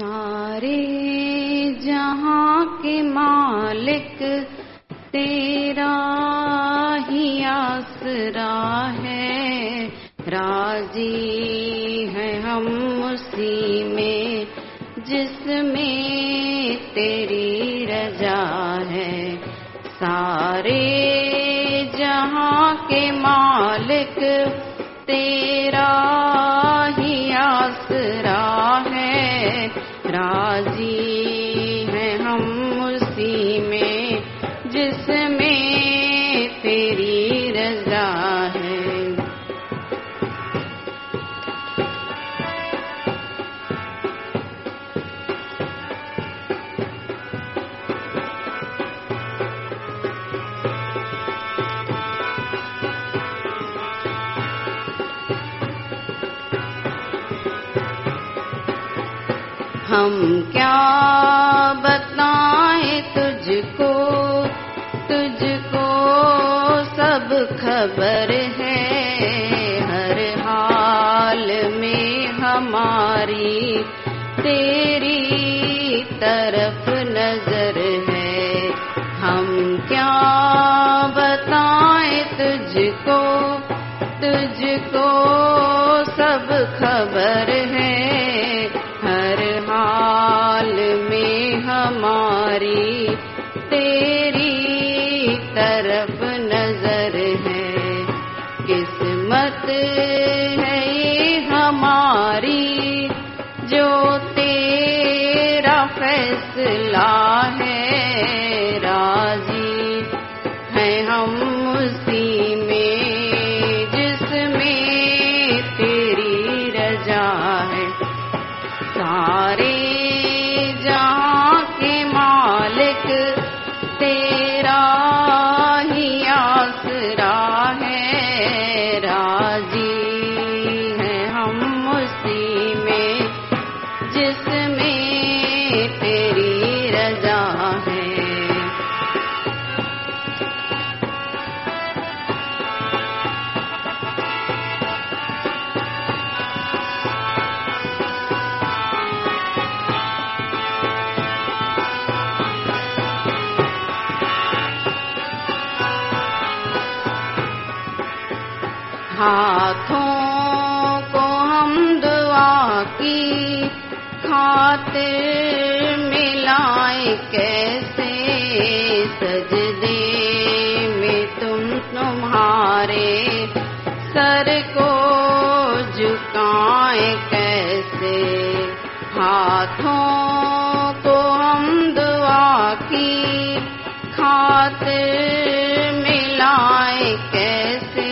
सारे जहां के मालिक तेरा ही आसरा है, राजी है हम उसी में जिसमें तेरी रजा है। सारे जहां के मालिक तेरा ही आसरा है, राजी है हम उसी में जिसमें तेरी रजा है। हम क्या बताएं तुझको, तुझको सब खबर है, हर हाल में हमारी तेरी तरफ नजर है। हम क्या बताएं तुझको, तुझको सब खबर है, हर हाल में हमारी तेरी तरफ नजर है। किस्मत है ये हमारी जो तेरा फैसला है, राजी है हम उसी में जिसमें तेरी रजा है। सारे जहां के मालिक तेरा ही आसरा है, राजी है हम उसी में जिसमें तेरी रजा है। हाथों को हम दुआ की खातिर मिलाए कैसे, सजदे में तुम्हारे सर को झुकाए कैसे। हाथों को हम दुआ की खातिर मिलाए कैसे,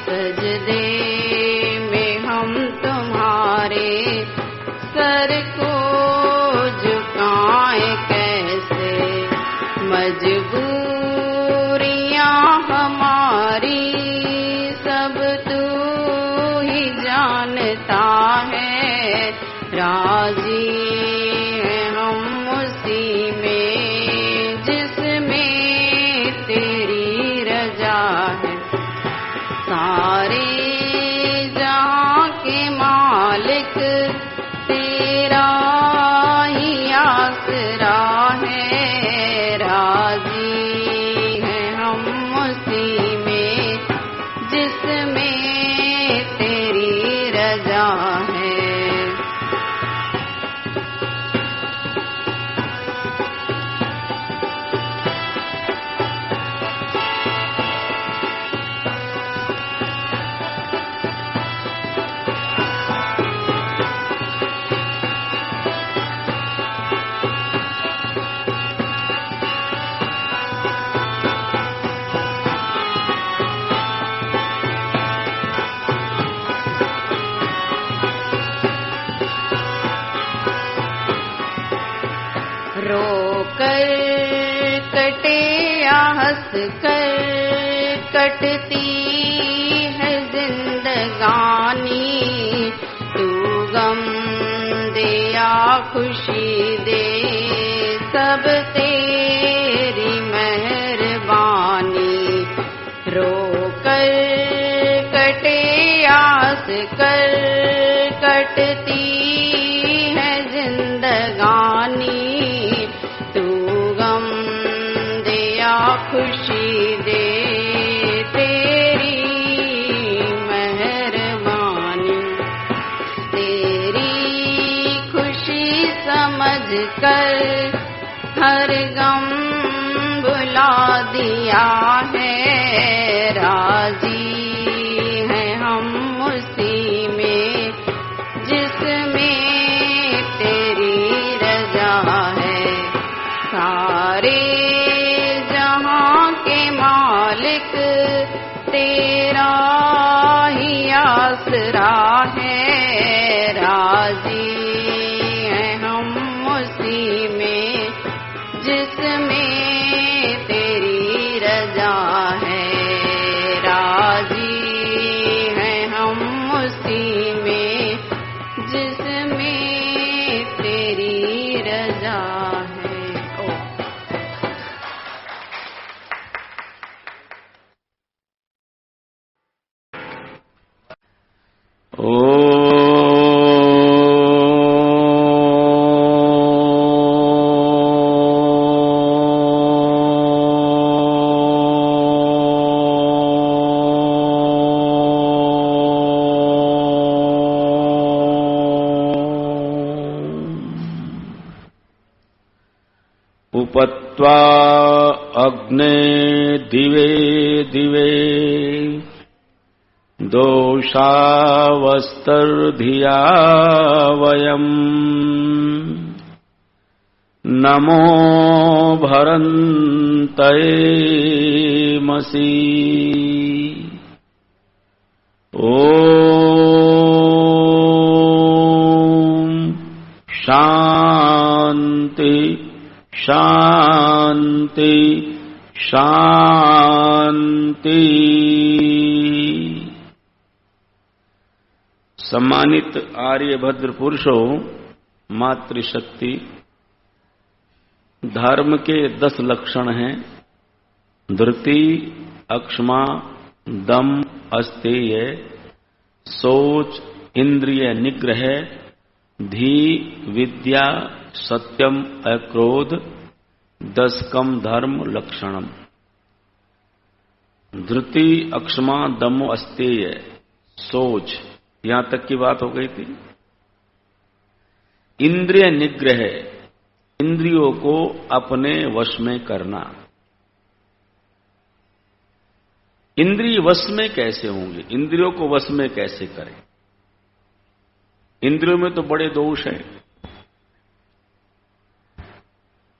सजदे में हम तुम्हारे सर को झुकाए कैसे। मजबूरियां हमारी सब तू ही जानता है, राजी है हम उसी में जिसमें तेरी रजा है। सारे जहां के मालिक तेरा ही आसरा है, राजी है हम उसी में जिसमें तेरी रजा है। रोकर कटे या हंस कर कटती है जिंदगानी, तू गम दे या खुशी दे सब तेरी मेहरबानी। रोकर कटे या हंस कर कटती है जिंदगानी, कर हर गम भुला दिया है। राजी हैं हम उसी में जिसमें तेरी रजा है। सारे जहां के मालिक तेरा ही आसरा है। राजी हैं हम उसी में जिसमें तेरी रजा है। राजी हैं हम उसी में जिसमें तेरी रजा है। ओ उपत्वा अग्ने दिवे दिवे दोषावस्तर्धिया वयम् नमो भरन्तयेमसि। ॐ शान्ति शान्ति शान्ति। सम्मानित आर्यभद्र पुरुषों, मातृशक्ति, धर्म के 10 लक्षण हैं। धृति, अक्षमा, दम, अस्तेय, सोच, इंद्रिय निग्रह, धी, विद्या, सत्यम, अक्रोध, 10 कम धर्म लक्षणम। धृति, अक्षमा, दम, अस्तेय, सोच, यहां तक की बात हो गई थी। इंद्रिय निग्रह, इंद्रियों को अपने वश में करना। इंद्रिय वश में कैसे होंगे? इंद्रियों को वश में कैसे करें? इंद्रियों में तो बड़े दोष हैं।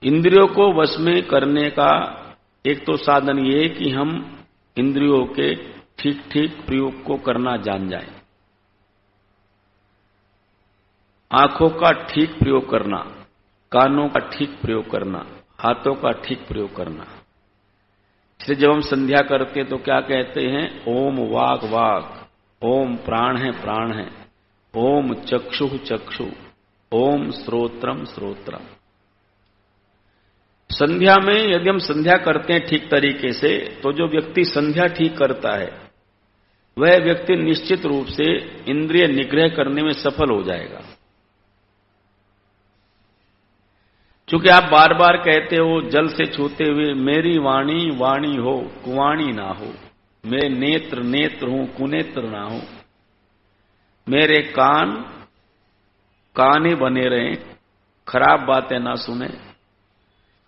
इंद्रियों को वश में करने का एक तो साधन ये है कि हम इंद्रियों के ठीक ठीक प्रयोग को करना जान जाएं। आंखों का ठीक प्रयोग करना, कानों का ठीक प्रयोग करना, हाथों का ठीक प्रयोग करना। इसलिए जब हम संध्या करते हैं तो क्या कहते हैं? ओम वाक वाक, ओम प्राण है प्राण है, ओम चक्षु चक्षु, ओम श्रोत्रम श्रोत्रम। संध्या में यदि हम संध्या करते हैं ठीक तरीके से तो जो व्यक्ति संध्या ठीक करता है वह व्यक्ति निश्चित रूप से इंद्रिय निग्रह करने में सफल हो जाएगा। चूंकि आप बार बार कहते हो जल से छूते हुए, मेरी वाणी वाणी हो कुवाणी ना हो, मेरे नेत्र नेत्र हो कुनेत्र ना हो, मेरे कान काने बने रहें, खराब बातें ना सुने।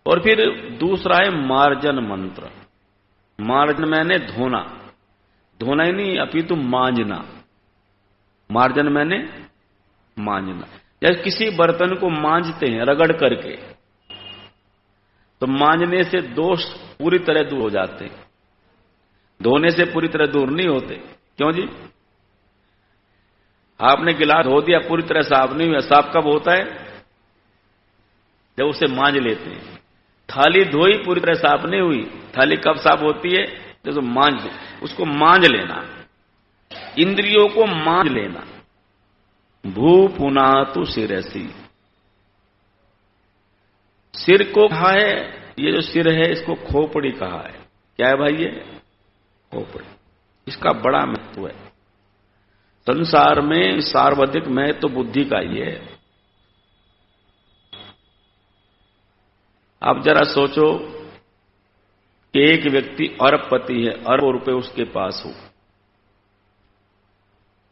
और फिर दूसरा है मार्जन मंत्र। मार्जन मैंने धोना, धोना ही नहीं अपितु मांजना। मार्जन मैंने मांजना। जैसे किसी बर्तन को मांजते हैं रगड़ करके तो मांजने से दोष पूरी तरह दूर हो जाते हैं, धोने से पूरी तरह दूर नहीं होते। क्यों जी? आपने गिलास धो दिया, पूरी तरह साफ नहीं हुआ। साफ कब होता है? जब उसे मांज लेते हैं। थाली धोई, पूरी तरह साफ नहीं हुई। थाली कब साफ होती है? जब उसको मांज लेना, इंद्रियों को मांज लेना। भू पुनातु शिरसी, सिर को कहा है, ये जो सिर है इसको खोपड़ी कहा है। क्या है भाई? ये खोपड़ी, इसका बड़ा महत्व है। संसार में सर्वाधिक महत्व तो बुद्धि का ही है। आप जरा सोचो कि एक व्यक्ति अरबपति है, अरबों रुपए उसके पास हो,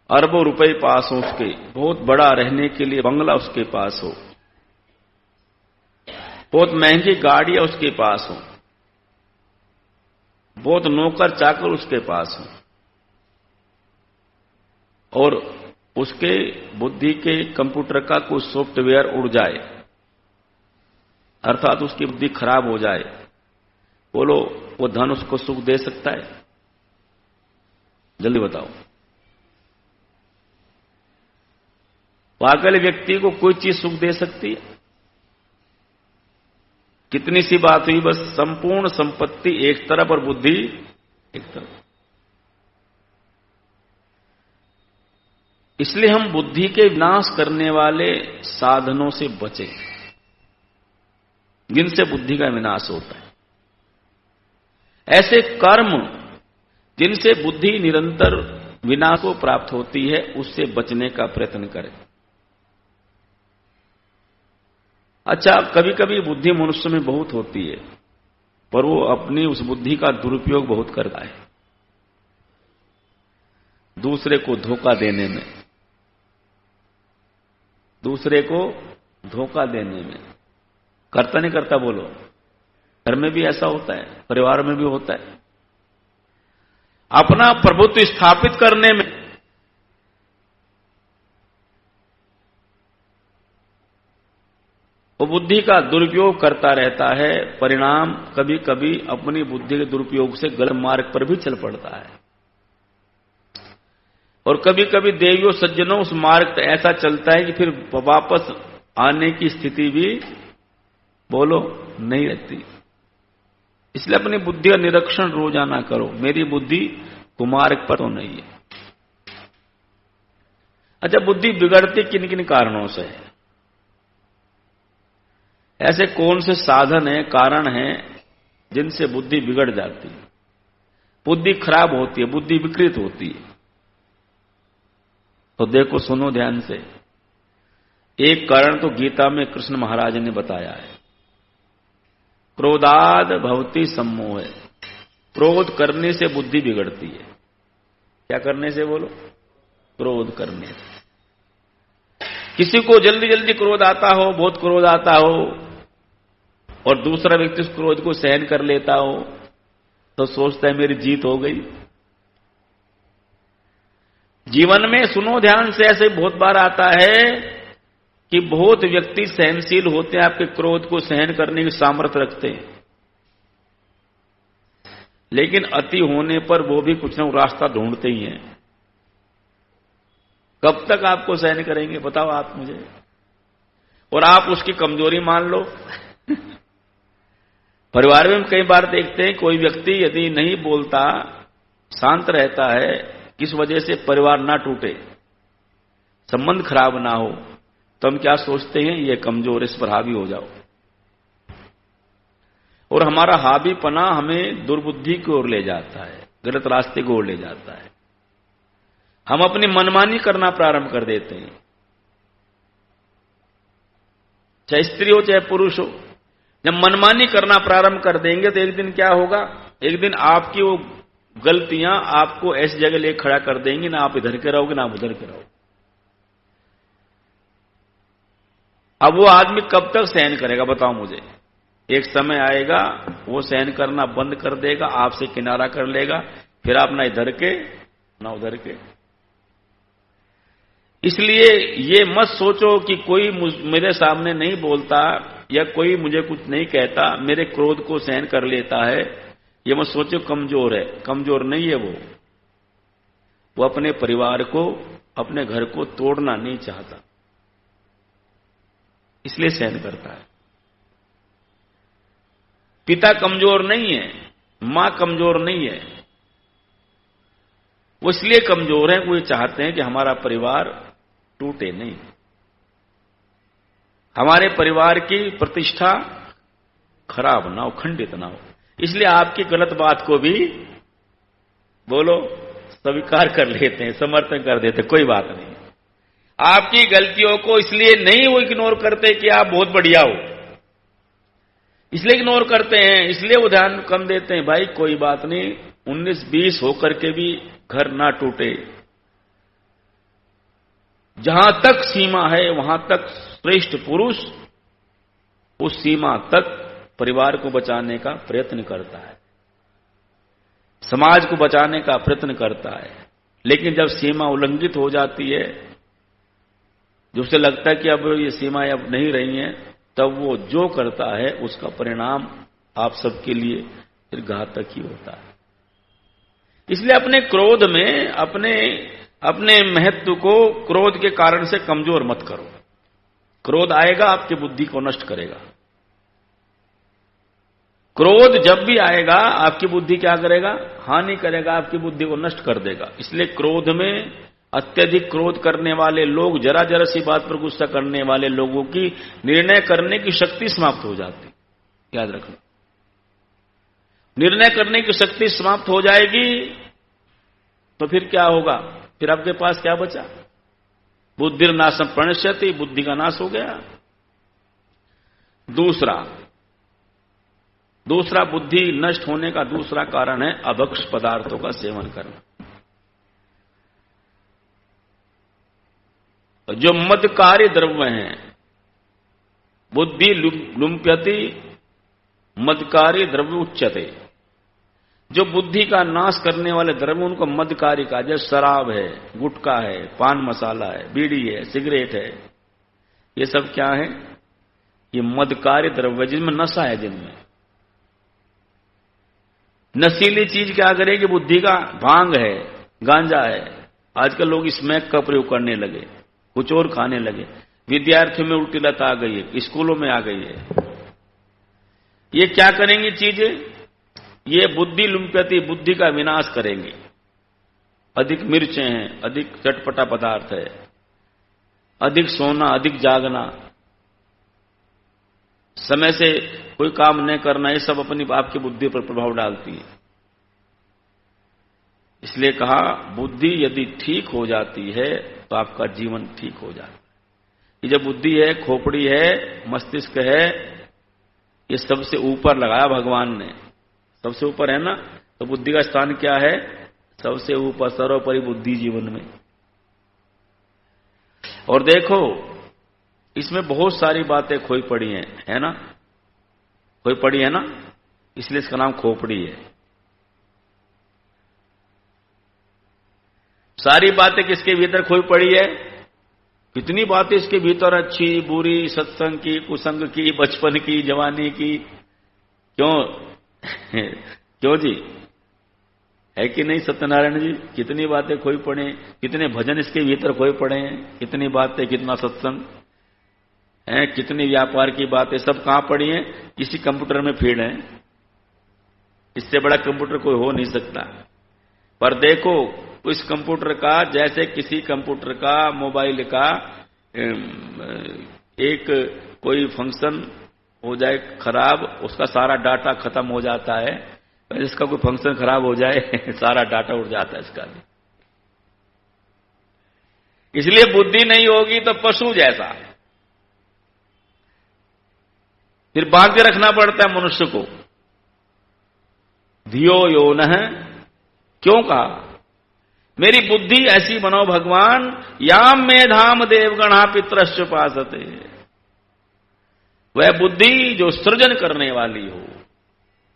अरबों रुपए पास हो उसके, बहुत बड़ा रहने के लिए बंगला उसके पास हो, बहुत महंगी गाड़ी है उसके पास हो, बहुत नौकर चाकर उसके पास हो, और उसके बुद्धि के कंप्यूटर का कोई सॉफ्टवेयर उड़ जाए, अर्थात उसकी बुद्धि खराब हो जाए, बोलो वो धन उसको सुख दे सकता है? जल्दी बताओ। पागल व्यक्ति को कोई चीज सुख दे सकती है? कितनी सी बात हुई, बस संपूर्ण संपत्ति एक तरफ और बुद्धि एक तरफ। इसलिए हम बुद्धि के विनाश करने वाले साधनों से बचें, जिनसे बुद्धि का विनाश होता है। ऐसे कर्म जिनसे बुद्धि निरंतर विनाश को प्राप्त होती है, उससे बचने का प्रयत्न करें। अच्छा, कभी कभी बुद्धि मनुष्य में बहुत होती है, पर वो अपनी उस बुद्धि का दुरुपयोग बहुत करता है, दूसरे को धोखा देने में, दूसरे को धोखा देने में। करता नहीं करता बोलो? घर में भी ऐसा होता है, परिवार में भी होता है। अपना प्रभुत्व स्थापित करने में वो बुद्धि का दुरुपयोग करता रहता है, परिणाम कभी कभी अपनी बुद्धि के दुरुपयोग से गलत मार्ग पर भी चल पड़ता है, और कभी कभी देवियों सज्जनों उस मार्ग पर ऐसा चलता है कि फिर वापस आने की स्थिति भी बोलो नहीं रहती। इसलिए अपनी बुद्धि का निरीक्षण रोजाना करो, मेरी बुद्धि कुमार्ग पर तो नहीं है। अच्छा, बुद्धि बिगड़ती किन किन कारणों से है? ऐसे कौन से साधन है, कारण है जिनसे बुद्धि बिगड़ जाती है, बुद्धि खराब होती है, बुद्धि विकृत होती है? तो देखो, सुनो ध्यान से। एक कारण तो गीता में कृष्ण महाराज ने बताया है, क्रोधाद भवति सम्मोह। क्रोध करने से बुद्धि बिगड़ती है। क्या करने से बोलो? क्रोध करने से। किसी को जल्दी जल्दी क्रोध आता हो, बहुत क्रोध आता हो, और दूसरा व्यक्ति उस क्रोध को सहन कर लेता हो, तो सोचता है मेरी जीत हो गई। जीवन में सुनो ध्यान से, ऐसे बहुत बार आता है कि बहुत व्यक्ति सहनशील होते हैं, आपके क्रोध को सहन करने की सामर्थ्य रखते हैं, लेकिन अति होने पर वो भी कुछ न रास्ता ढूंढते ही हैं। कब तक आपको सहन करेंगे बताओ आप मुझे? और आप उसकी कमजोरी मान लो। परिवार में हम कई बार देखते हैं, कोई व्यक्ति यदि नहीं बोलता, शांत रहता है, किस वजह से परिवार ना टूटे, संबंध खराब ना हो, तो हम क्या सोचते हैं, ये कमजोर, इस पर हावी हो जाओ। और हमारा हावीपना हमें दुर्बुद्धि की ओर ले जाता है, गलत रास्ते की ओर ले जाता है। हम अपनी मनमानी करना प्रारंभ कर देते हैं, चाहे स्त्री हो चाहे पुरुष हो। जब मनमानी करना प्रारंभ कर देंगे तो एक दिन क्या होगा, एक दिन आपकी वो गलतियां आपको ऐसी जगह ले खड़ा कर देंगी, ना आप इधर के रहोगे ना आप उधर के रहोगे। अब वो आदमी कब तक सहन करेगा बताओ मुझे? एक समय आएगा वो सहन करना बंद कर देगा, आपसे किनारा कर लेगा, फिर आप ना इधर के ना उधर के। इसलिए ये मत सोचो कि कोई मेरे सामने नहीं बोलता या कोई मुझे कुछ नहीं कहता, मेरे क्रोध को सहन कर लेता है, ये मत सोचो कमजोर है। कमजोर नहीं है वो अपने परिवार को, अपने घर को तोड़ना नहीं चाहता, इसलिए सहन करता है। पिता कमजोर नहीं है, मां कमजोर नहीं है, वो इसलिए कमजोर है, वो ये चाहते हैं कि हमारा परिवार टूटे नहीं, हमारे परिवार की प्रतिष्ठा खराब ना हो, खंडित ना हो। इसलिए आपकी गलत बात को भी बोलो स्वीकार कर लेते हैं, समर्थन कर देते, कोई बात नहीं। आपकी गलतियों को इसलिए नहीं वो इग्नोर करते कि आप बहुत बढ़िया हो, इसलिए इग्नोर करते हैं, इसलिए वो ध्यान कम देते हैं। भाई कोई बात नहीं, 19-20 होकर के भी घर ना टूटे, जहां तक सीमा है वहां तक श्रेष्ठ पुरुष उस सीमा तक परिवार को बचाने का प्रयत्न करता है, समाज को बचाने का प्रयत्न करता है। लेकिन जब सीमा उल्लंघित हो जाती है, जब उसे लगता है कि अब ये सीमाएं अब नहीं रही हैं, तब वो जो करता है उसका परिणाम आप सबके लिए फिर घातक ही होता है। इसलिए अपने क्रोध में अपने महत्व को क्रोध के कारण से कमजोर मत करो। क्रोध आएगा आपकी बुद्धि को नष्ट करेगा। क्रोध जब भी आएगा आपकी बुद्धि क्या करेगा? हानि करेगा, आपकी बुद्धि को नष्ट कर देगा। इसलिए क्रोध में अत्यधिक क्रोध करने वाले लोग, जरा जरा सी बात पर गुस्सा करने वाले लोगों की निर्णय करने की शक्ति समाप्त हो जाती। याद रखना, निर्णय करने की शक्ति समाप्त हो जाएगी तो फिर क्या होगा? फिर आपके पास क्या बचा? बुद्धिर्नाशम प्रणश्यति, बुद्धि का नाश हो गया। दूसरा बुद्धि नष्ट होने का दूसरा कारण है अभक्ष पदार्थों का सेवन करना। जो मदकारी द्रव्य हैं, बुद्धि लुम्प्यति मदकारी द्रव्य उच्यते, जो बुद्धि का नाश करने वाले द्रव्य उनको मदकारी का, जैसे शराब है, गुटखा है, पान मसाला है, बीड़ी है, सिगरेट है, ये सब क्या है? ये मदकारी द्रव्य जिनमें नशा है। जिनमें नशीली चीज क्या करेगी? बुद्धि का भांग है, गांजा है। आजकल लोग स्मैक का प्रयोग करने लगे, कुछ और खाने लगे। विद्यार्थियों में उल्टी लत आ गई है, स्कूलों में आ गई है। ये क्या करेंगी चीजें? ये बुद्धि लुम्प्यति, बुद्धि का विनाश करेंगी। अधिक मिर्चें हैं, अधिक चटपटा पदार्थ है, अधिक सोना, अधिक जागना, समय से कोई काम न करना, ये सब अपनी आपकी बुद्धि पर प्रभाव डालती है। इसलिए कहा बुद्धि यदि ठीक हो जाती है तो आपका जीवन ठीक हो जाता है। ये जब बुद्धि है, खोपड़ी है, मस्तिष्क है, ये सबसे ऊपर लगाया भगवान ने। सबसे ऊपर है ना, तो बुद्धि का स्थान क्या है? सबसे ऊपर, सर्वोपरि बुद्धि जीवन में। और देखो इसमें बहुत सारी बातें खोई पड़ी हैं, है ना? खोई पड़ी है ना, इसलिए इसका नाम खोपड़ी है। सारी बातें किसके भीतर खोई पड़ी है? कितनी बातें इसके भीतर, अच्छी बुरी, सत्संग की, कुसंग की, बचपन की, जवानी की। क्यों जी, है कि नहीं सत्यनारायण जी? कितनी बातें खोई पड़े, कितने भजन इसके भीतर खोई पड़े हैं, कितनी बातें, कितना सत्संग है, कितनी व्यापार की बातें, सब कहां पड़ी हैं? इसी कंप्यूटर में फीड है। इससे बड़ा कंप्यूटर कोई हो नहीं सकता। पर देखो उस कंप्यूटर का, जैसे किसी कंप्यूटर का, मोबाइल का एक कोई फंक्शन हो जाए खराब, उसका सारा डाटा खत्म हो जाता है। इसका कोई फंक्शन खराब हो जाए सारा डाटा उड़ जाता है इसका भी। इसलिए बुद्धि नहीं होगी तो पशु जैसा फिर बांध के रखना पड़ता है मनुष्य को। धियो यो न, क्यों कहा? मेरी बुद्धि ऐसी बनाओ भगवान, याम मेधाम देवगणा पितरश्च उपासते, वह बुद्धि जो सृजन करने वाली हो,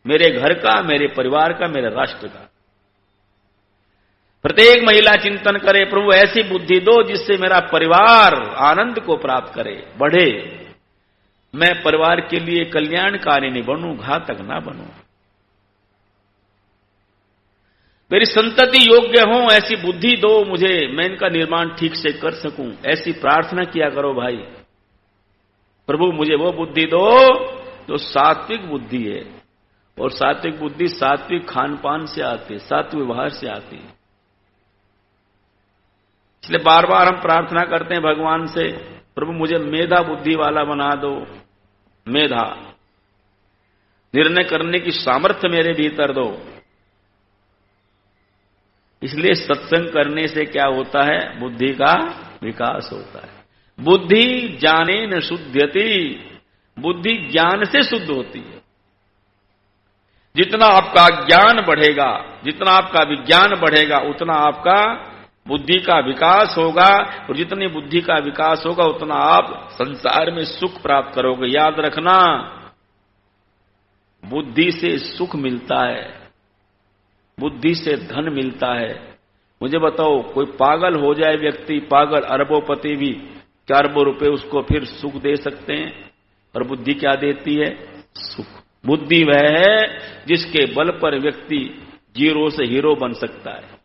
मेरे घर का, मेरे परिवार का, मेरे राष्ट्र का। प्रत्येक महिला चिंतन करे, प्रभु ऐसी बुद्धि दो जिससे मेरा परिवार आनंद को प्राप्त करे, बढ़े, मैं परिवार के लिए कल्याणकारी बनूं, घातक ना बनूं, मेरी संतति योग्य हो, ऐसी बुद्धि दो मुझे, मैं इनका निर्माण ठीक से कर सकूं। ऐसी प्रार्थना किया करो भाई, प्रभु मुझे वो बुद्धि दो जो सात्विक बुद्धि है। और सात्विक बुद्धि सात्विक खान पान से आती है, सात्विक व्यवहार से आती है। इसलिए बार बार हम प्रार्थना करते हैं भगवान से, प्रभु मुझे मेधा बुद्धि वाला बना दो। मेधा, निर्णय करने की सामर्थ्य मेरे भीतर दो। इसलिए सत्संग करने से क्या होता है? बुद्धि का विकास होता है। बुद्धि ज्ञाने न शुद्ध्यति, बुद्धि ज्ञान से शुद्ध होती है। जितना आपका ज्ञान बढ़ेगा, जितना आपका विज्ञान बढ़ेगा, उतना आपका बुद्धि का विकास होगा, और जितनी बुद्धि का विकास होगा उतना आप संसार में सुख प्राप्त करोगे। याद रखना, बुद्धि से सुख मिलता है, बुद्धि से धन मिलता है। मुझे बताओ, कोई पागल हो जाए व्यक्ति, पागल अरबोपति भी, क्या अरबों रुपए उसको फिर सुख दे सकते हैं? और बुद्धि क्या देती है? सुख। बुद्धि वह है जिसके बल पर व्यक्ति जीरो से हीरो बन सकता है।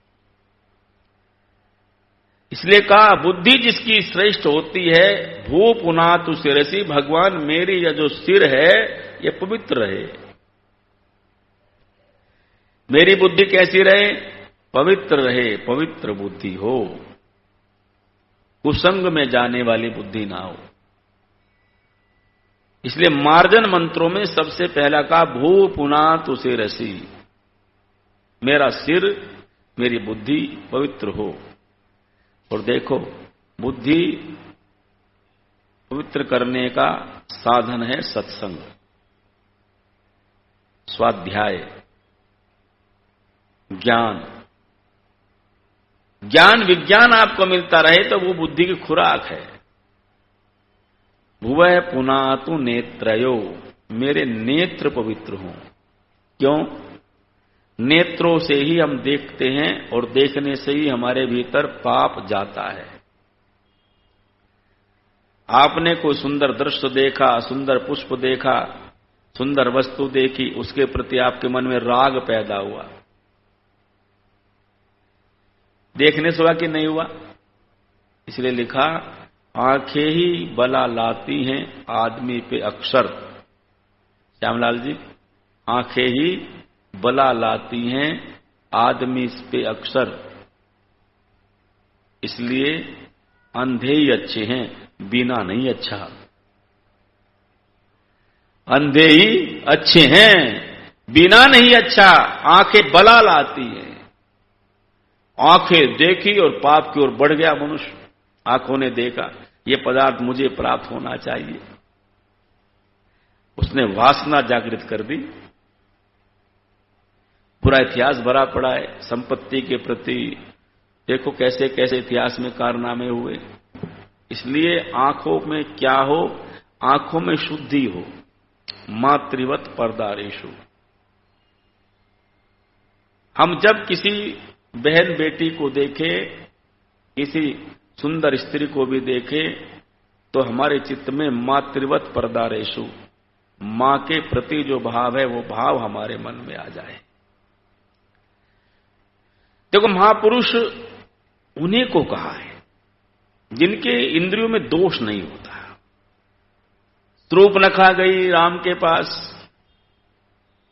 इसलिए कहा, बुद्धि जिसकी श्रेष्ठ होती है, भू पुनातु शिरसी, भगवान मेरी यह जो सिर है ये पवित्र रहे। मेरी बुद्धि कैसी रहे? पवित्र रहे, पवित्र बुद्धि हो, कुसंग में जाने वाली बुद्धि ना हो। इसलिए मार्जन मंत्रों में सबसे पहला कहा, भू पुनातु शिरसी, मेरा सिर, मेरी बुद्धि पवित्र हो। और देखो, बुद्धि पवित्र करने का साधन है सत्संग, स्वाध्याय, ज्ञान। ज्ञान विज्ञान आपको मिलता रहे तो वो बुद्धि की खुराक है। भुवः पुनातु नेत्रयो, मेरे नेत्र पवित्र हों। क्यों? नेत्रों से ही हम देखते हैं और देखने से ही हमारे भीतर पाप जाता है। आपने कोई सुंदर दृश्य देखा, सुंदर पुष्प देखा, सुंदर वस्तु देखी, उसके प्रति आपके मन में राग पैदा हुआ, देखने से हुआ कि नहीं हुआ? इसलिए लिखा, आंखें ही बला लाती हैं आदमी पे अक्षर। श्यामलाल जी, आंखें ही बला लाती हैं आदमी पे अक्षर। इसलिए अंधे ही अच्छे हैं, बिना नहीं अच्छा। अंधे ही अच्छे हैं, बिना नहीं अच्छा। आंखें बला लाती हैं, आंखें देखी और पाप की ओर बढ़ गया मनुष्य। आंखों ने देखा, ये पदार्थ मुझे प्राप्त होना चाहिए, उसने वासना जागृत कर दी। पूरा इतिहास भरा पड़ा है संपत्ति के प्रति। देखो कैसे कैसे इतिहास में कारनामे हुए। इसलिए आंखों में क्या हो? आंखों में शुद्धि हो। मातृवत परदारेशु। हम जब किसी बहन बेटी को देखे, किसी सुंदर स्त्री को भी देखे, तो हमारे चित्त में मातृवत परदारेशु, मां के प्रति जो भाव है वो भाव हमारे मन में आ जाए। देखो, महापुरुष उन्हीं को कहा है जिनके इंद्रियों में दोष नहीं होता। शूर्पणखा गई राम के पास,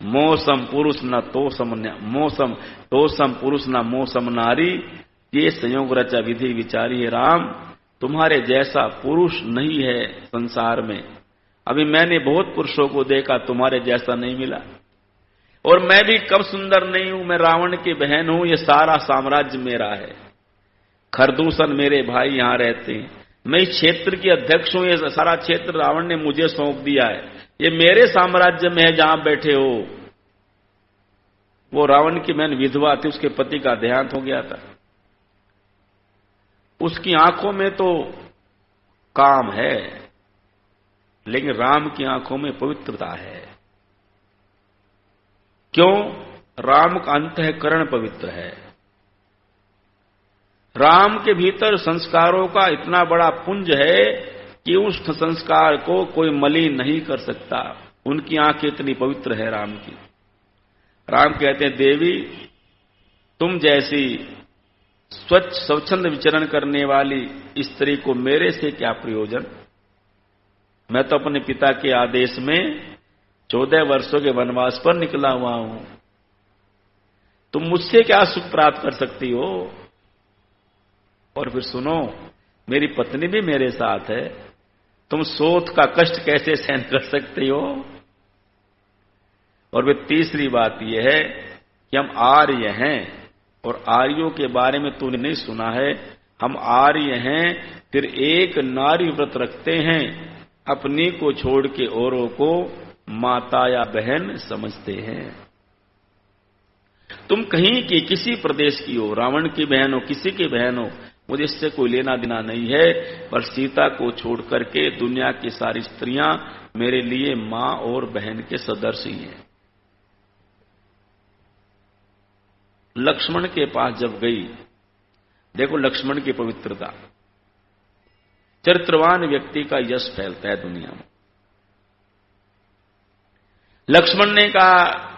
मौसम पुरुष न तोसम, मौसम तोसम पुरुष न मौसम नारी, ये संयोग रचा विधि विचारी है राम। तुम्हारे जैसा पुरुष नहीं है संसार में। अभी मैंने बहुत पुरुषों को देखा, तुम्हारे जैसा नहीं मिला। और मैं भी कब सुंदर नहीं हूं, मैं रावण की बहन हूं, ये सारा साम्राज्य मेरा है। खरदूषण मेरे भाई यहां रहते हैं, मैं इस क्षेत्र की अध्यक्ष हूं, ये सारा क्षेत्र रावण ने मुझे सौंप दिया है, ये मेरे साम्राज्य में है जहां बैठे हो। वो रावण की बहन विधवा थी, उसके पति का देहांत हो गया था। उसकी आंखों में तो काम है, लेकिन राम की आंखों में पवित्रता है। क्यों? राम का अंतःकरण पवित्र है। राम के भीतर संस्कारों का इतना बड़ा पुंज है कि उस संस्कार को कोई मलिन नहीं कर सकता। उनकी आंखें इतनी पवित्र है राम की। राम कहते हैं, देवी तुम जैसी स्वच्छ स्वच्छंद विचरण करने वाली स्त्री को मेरे से क्या प्रयोजन? मैं तो अपने पिता के आदेश में 14 वर्षों के वनवास पर निकला हुआ हूं। तुम मुझसे क्या सुख प्राप्त कर सकती हो? और फिर सुनो, मेरी पत्नी भी मेरे साथ है, तुम सोच का कष्ट कैसे सहन कर सकते हो? और फिर तीसरी बात यह है कि हम आर्य हैं, और आर्यों के बारे में तूने नहीं सुना है। हम आर्य हैं, फिर एक नारी व्रत रखते हैं, अपनी को छोड़ के औरों को माता या बहन समझते हैं। तुम कहीं की किसी प्रदेश की हो, रावण की बहन हो, किसी की बहन हो, मुझे इससे कोई लेना देना नहीं है, पर सीता को छोड़ करके दुनिया की सारी स्त्रियां मेरे लिए मां और बहन के सदृश ही हैं। लक्ष्मण के पास जब गई, देखो लक्ष्मण की पवित्रता, चरित्रवान व्यक्ति का यश फैलता है दुनिया में। लक्ष्मण ने कहा,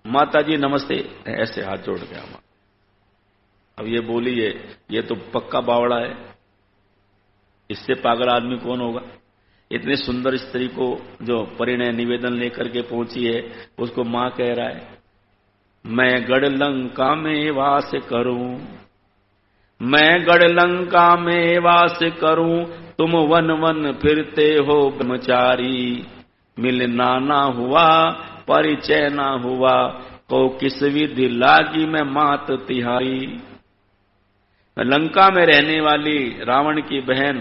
माता जी नमस्ते, ऐसे हाथ जोड़ गया। अब ये बोली है, ये तो पक्का बावड़ा है, इससे पागल आदमी कौन होगा। इतनी सुंदर स्त्री को जो परिणय निवेदन लेकर के पहुंची है, उसको मां कह रहा है, मैं गढ़ लंका में वास करूं, मैं गढ़ लंका में वास करूं, तुम वन वन फिरते हो ब्रह्मचारी, मिलना ना हुआ परिचय ना हुआ, को किस विधि लागी मैं मात तिहारी। लंका में रहने वाली रावण की बहन,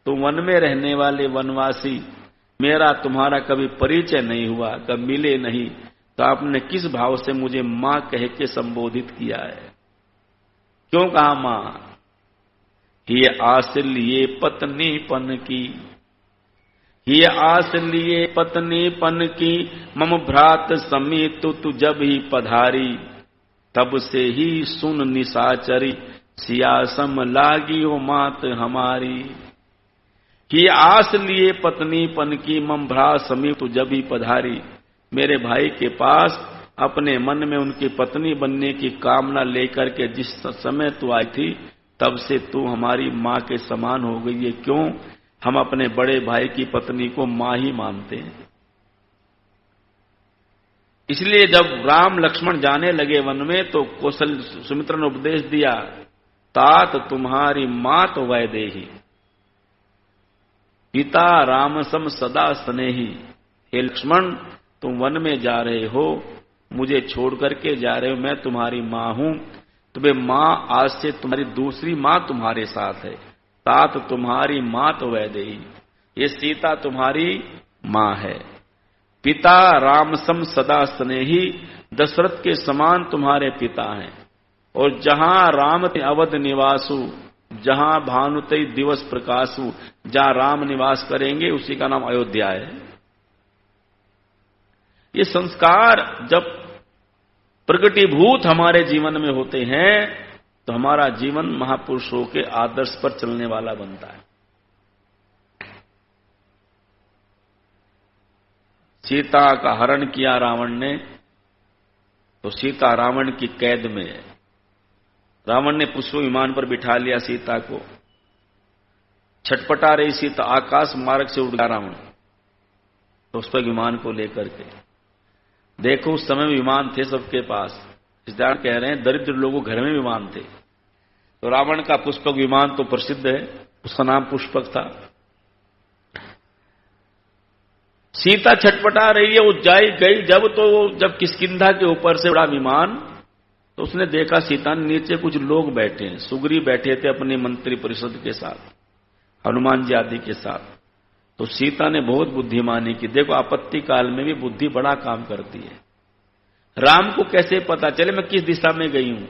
तुम वन में रहने वाले वनवासी, मेरा तुम्हारा कभी परिचय नहीं हुआ, कभी मिले नहीं, तो आपने किस भाव से मुझे मां कह के संबोधित किया है। क्यों कहा मां? ये आस लिए पत्नीपन की, ये आस लिए पत्नीपन की, मम भ्रात समेत तु जब ही पधारी, तब से ही सुन निशाचरी, सियासम लागी हो मात हमारी। ये आस लिए पत्नीपन की, मम भ्रात समेत तु जब ही पधारी, मेरे भाई के पास अपने मन में उनकी पत्नी बनने की कामना लेकर के जिस समय तू आई थी, तब से तू हमारी मां के समान हो गई है। क्यों? हम अपने बड़े भाई की पत्नी को मां ही मानते हैं। इसलिए जब राम लक्ष्मण जाने लगे वन में, तो कौशल सुमित्रा ने उपदेश दिया, तात तुम्हारी मां तो वैदेही, पिता राम सम सदा स्नेही। हे लक्ष्मण, तुम वन में जा रहे हो, मुझे छोड़ करके जा रहे हो, मैं तुम्हारी मां हूं, तुम्हें मां आज से तुम्हारी दूसरी मां तुम्हारे साथ है। तात तुम्हारी मां तो वैदेही, ये सीता तुम्हारी मां है। पिता राम सम सदा स्नेही, दशरथ के समान तुम्हारे पिता हैं। और जहां राम अवध निवासु, जहां भानुते दिवस प्रकाशु, जहां राम निवास करेंगे उसी का नाम अयोध्या है। ये संस्कार जब प्रगटीभूत हमारे जीवन में होते हैं, तो हमारा जीवन महापुरुषों के आदर्श पर चलने वाला बनता है। सीता का हरण किया रावण ने, तो सीता रावण की कैद में है। रावण ने पुष्प विमान पर बिठा लिया सीता को, छटपटा रही सीता, आकाश मार्ग से उड़ गया रावण तो उस पर विमान को लेकर के। देखो उस समय विमान थे सबके पास, इसलिए कह रहे हैं दरिद्र लोगों घर में विमान थे। तो रावण का पुष्पक विमान तो प्रसिद्ध है, उसका नाम पुष्पक था। सीता छटपटा रही है, वो जाई गई जब किष्किंधा के ऊपर से उड़ा विमान, तो उसने देखा सीता ने नीचे कुछ लोग बैठे हैं। सुग्रीव बैठे थे अपने मंत्री परिषद के साथ, हनुमान जी आदि के साथ। तो सीता ने बहुत बुद्धिमानी की। देखो आपत्ति काल में भी बुद्धि बड़ा काम करती है। राम को कैसे पता चले मैं किस दिशा में गई हूं?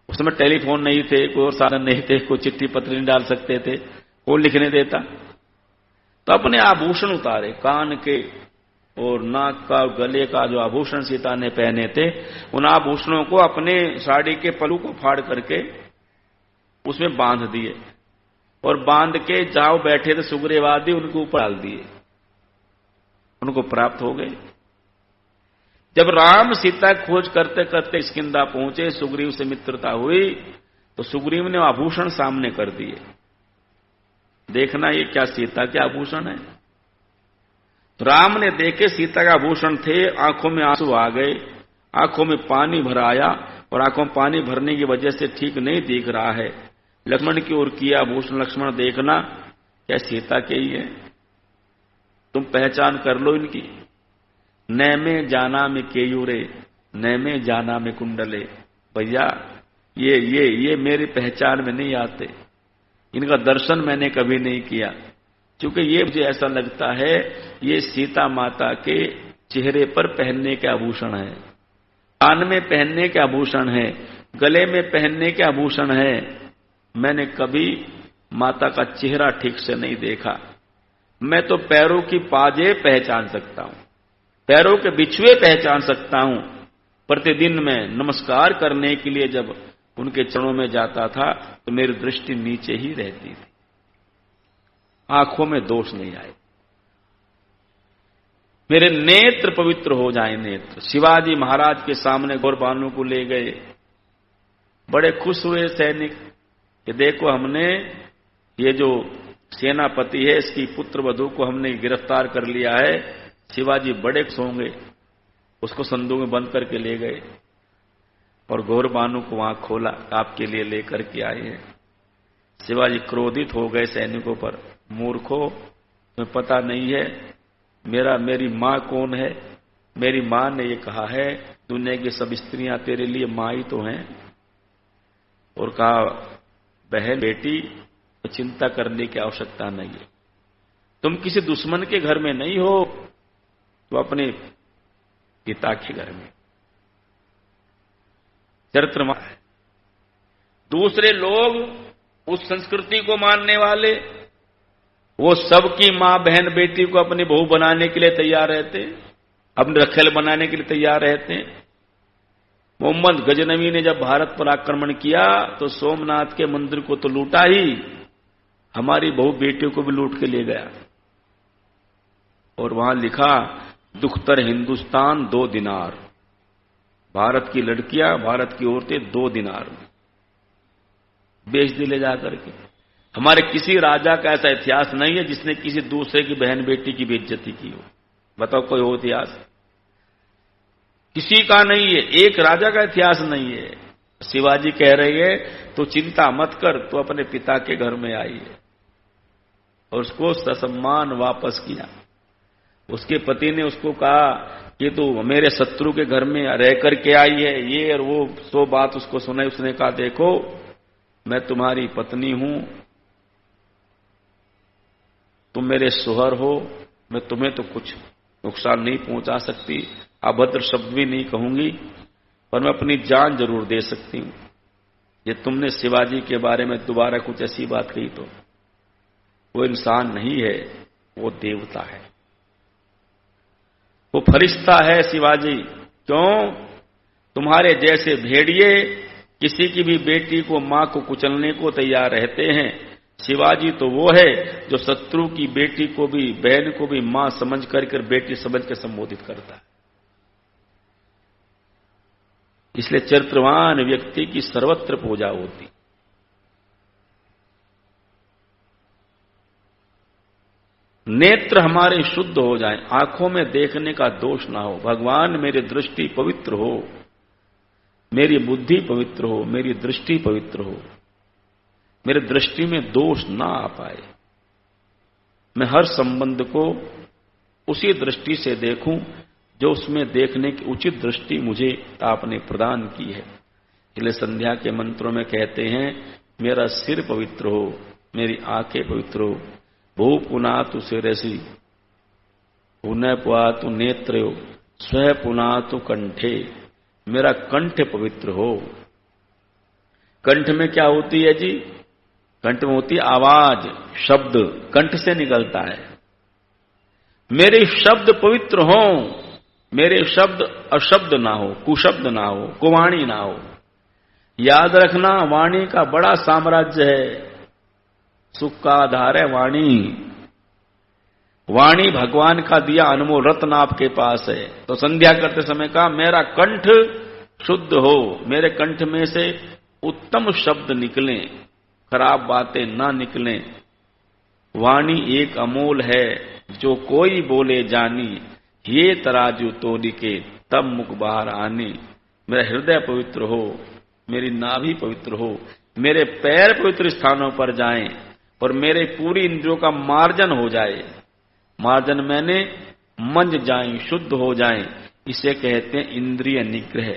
उस समय टेलीफोन नहीं थे, कोई और साधन नहीं थे, कोई चिट्ठी पत्र नहीं डाल सकते थे, कौन लिखने देता। तो अपने आभूषण उतारे, कान के और नाक का और गले का जो आभूषण सीता ने पहने थे, उन आभूषणों को अपने साड़ी के पल्लू को फाड़ करके उसमें बांध दिए, और बांध के जहां बैठे थे सुग्रीवादी उनके ऊपर डाल दिए, उनको प्राप्त हो गए। जब राम सीता खोज करते करते किष्किंधा पहुंचे, सुग्रीव से मित्रता हुई, तो सुग्रीव ने आभूषण सामने कर दिए। देखना ये क्या सीता के आभूषण है। तो राम ने देखे सीता का आभूषण थे, आंखों में आंसू आ गए, आंखों में पानी भर आया, और आंखों में पानी भरने की वजह से ठीक नहीं दिख रहा है। लक्ष्मण की ओर किया आभूषण, लक्ष्मण देखना क्या सीता के ही है, तुम पहचान कर लो इनकी। न में जाना में केयूरे, न में जाना में कुंडले। भैया ये मेरी पहचान में नहीं आते, इनका दर्शन मैंने कभी नहीं किया, क्योंकि ये मुझे ऐसा लगता है ये सीता माता के चेहरे पर पहनने के आभूषण है। कान में पहनने के आभूषण है, गले में पहनने के आभूषण है। मैंने कभी माता का चेहरा ठीक से नहीं देखा। मैं तो पैरों की पाजे पहचान सकता हूं, पैरों के बिछुए पहचान सकता हूं। प्रतिदिन मैं नमस्कार करने के लिए जब उनके चरणों में जाता था तो मेरी दृष्टि नीचे ही रहती थी, आंखों में दोष नहीं आए, मेरे नेत्र पवित्र हो जाए। नेत्र शिवाजी महाराज के सामने गौरबानु को ले गए, बड़े खुश हुए सैनिक कि देखो हमने ये जो सेनापति है इसकी पुत्र वधू को हमने गिरफ्तार कर लिया है। शिवाजी बड़े खुश होंगे, उसको संदूक में बंद करके ले गए और गौरबानु को वहां खोला, आपके लिए लेकर के आए हैं। शिवाजी क्रोधित हो गए सैनिकों पर, मूर्खों तुम्हें पता नहीं है मेरी मां कौन है। मेरी मां ने ये कहा है दुनिया की सब स्त्रियां तेरे लिए मां ही तो हैं। और कहा बहन बेटी तो चिंता करने की आवश्यकता नहीं है, तुम किसी दुश्मन के घर में नहीं हो, तो अपने पिता के घर में। चरित्र दूसरे लोग उस संस्कृति को मानने वाले वो सबकी मां बहन बेटी को अपनी बहू बनाने के लिए तैयार रहते, अपने रखेल बनाने के लिए तैयार रहते। मोहम्मद गजनवी ने जब भारत पर आक्रमण किया तो सोमनाथ के मंदिर को तो लूटा ही, हमारी बहू बेटियों को भी लूट के ले गया। और वहां लिखा दुख्तर हिंदुस्तान 2 दिनार, भारत की लड़कियां भारत की औरतें 2 दिनार बेच दी ले जाकर के। हमारे किसी राजा का ऐसा इतिहास नहीं है जिसने किसी दूसरे की बहन बेटी की बेइज्जती की हो। बताओ कोई हो इतिहास? किसी का नहीं है, एक राजा का इतिहास नहीं है। शिवाजी कह रहे हैं तो चिंता मत कर, तो अपने पिता के घर में आई है। और उसको ससम्मान वापस किया। उसके पति ने उसको कहा कि तू मेरे शत्रु के घर में रह करके आई है, ये और वो 100 बात उसको सुनाई। उसने कहा देखो मैं तुम्हारी पत्नी हूं, तुम मेरे सुहर हो, मैं तुम्हें तो कुछ नुकसान नहीं पहुंचा सकती, अभद्र शब्द भी नहीं कहूंगी, पर मैं अपनी जान जरूर दे सकती हूं। ये तुमने शिवाजी के बारे में दोबारा कुछ ऐसी बात कही तो वो इंसान नहीं है, वो देवता है, वो फरिश्ता है शिवाजी। क्यों? तुम्हारे जैसे भेड़िए किसी की भी बेटी को मां को कुचलने को तैयार रहते हैं, शिवाजी तो वो है जो शत्रु की बेटी को भी बहन को भी मां समझ कर बेटी समझ कर संबोधित करता है। इसलिए चरित्रवान व्यक्ति की सर्वत्र पूजा होती। नेत्र हमारे शुद्ध हो जाएं, आंखों में देखने का दोष ना हो। भगवान मेरी दृष्टि पवित्र हो, मेरी बुद्धि पवित्र हो, मेरी दृष्टि पवित्र हो, मेरे दृष्टि में दोष ना आ पाए। मैं हर संबंध को उसी दृष्टि से देखूं जो उसमें देखने की उचित दृष्टि मुझे आपने प्रदान की है। इसलिए संध्या के मंत्रों में कहते हैं मेरा सिर पवित्र हो, मेरी आंखें पवित्र हो, भू पुनातु शिरसि पुनः पुआतु नेत्रयो स्व पुनातु कंठे, मेरा कंठ पवित्र हो। कंठ में क्या होती है जी? कंठ में होती आवाज, शब्द कंठ से निकलता है। मेरे शब्द पवित्र हो, मेरे शब्द अशब्द ना हो, कुशब्द ना हो, कुवाणी ना हो। याद रखना वाणी का बड़ा साम्राज्य है, सुख का आधार है वाणी। वाणी भगवान का दिया अनमोल रत्न आपके पास है। तो संध्या करते समय कहा मेरा कंठ शुद्ध हो, मेरे कंठ में से उत्तम शब्द निकलें, खराब बातें ना निकलें। वाणी एक अमोल है जो कोई बोले जानी, ये तराजू तोड़ी के तब मुख बाहर आनी। मेरा हृदय पवित्र हो, मेरी नाभि पवित्र हो, मेरे पैर पवित्र स्थानों पर जाएं और मेरे पूरी इंद्रियों का मार्जन हो जाए। मार्जन मैंने मंज जाएं, शुद्ध हो जाएं। इसे कहते हैं इंद्रिय निग्रह।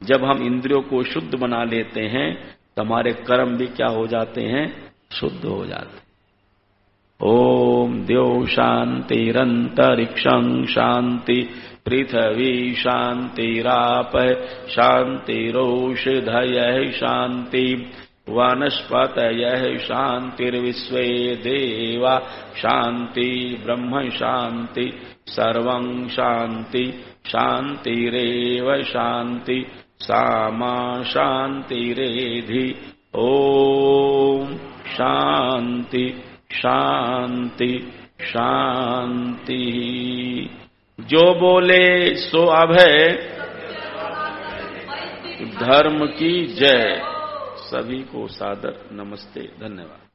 जब हम इंद्रियों को शुद्ध बना लेते हैं तो हमारे कर्म भी क्या हो जाते हैं? शुद्ध हो जाते हैं। ओम द्यौ शांतिरंतरिक्षं शांति पृथ्वी शान्तिरापः शान्तिरोषधयः शान्ति वनस्पतयः शान्तिर्विश्वे देवा शान्ति ब्रह्म शान्ति सर्वं शान्ति शान्तिरेव शान्ति सामा शान्तिरेधि ओम शान्ति शान्ति शान्ति। जो बोले सो अभय धर्म की जय। सभी को सादर नमस्ते, धन्यवाद।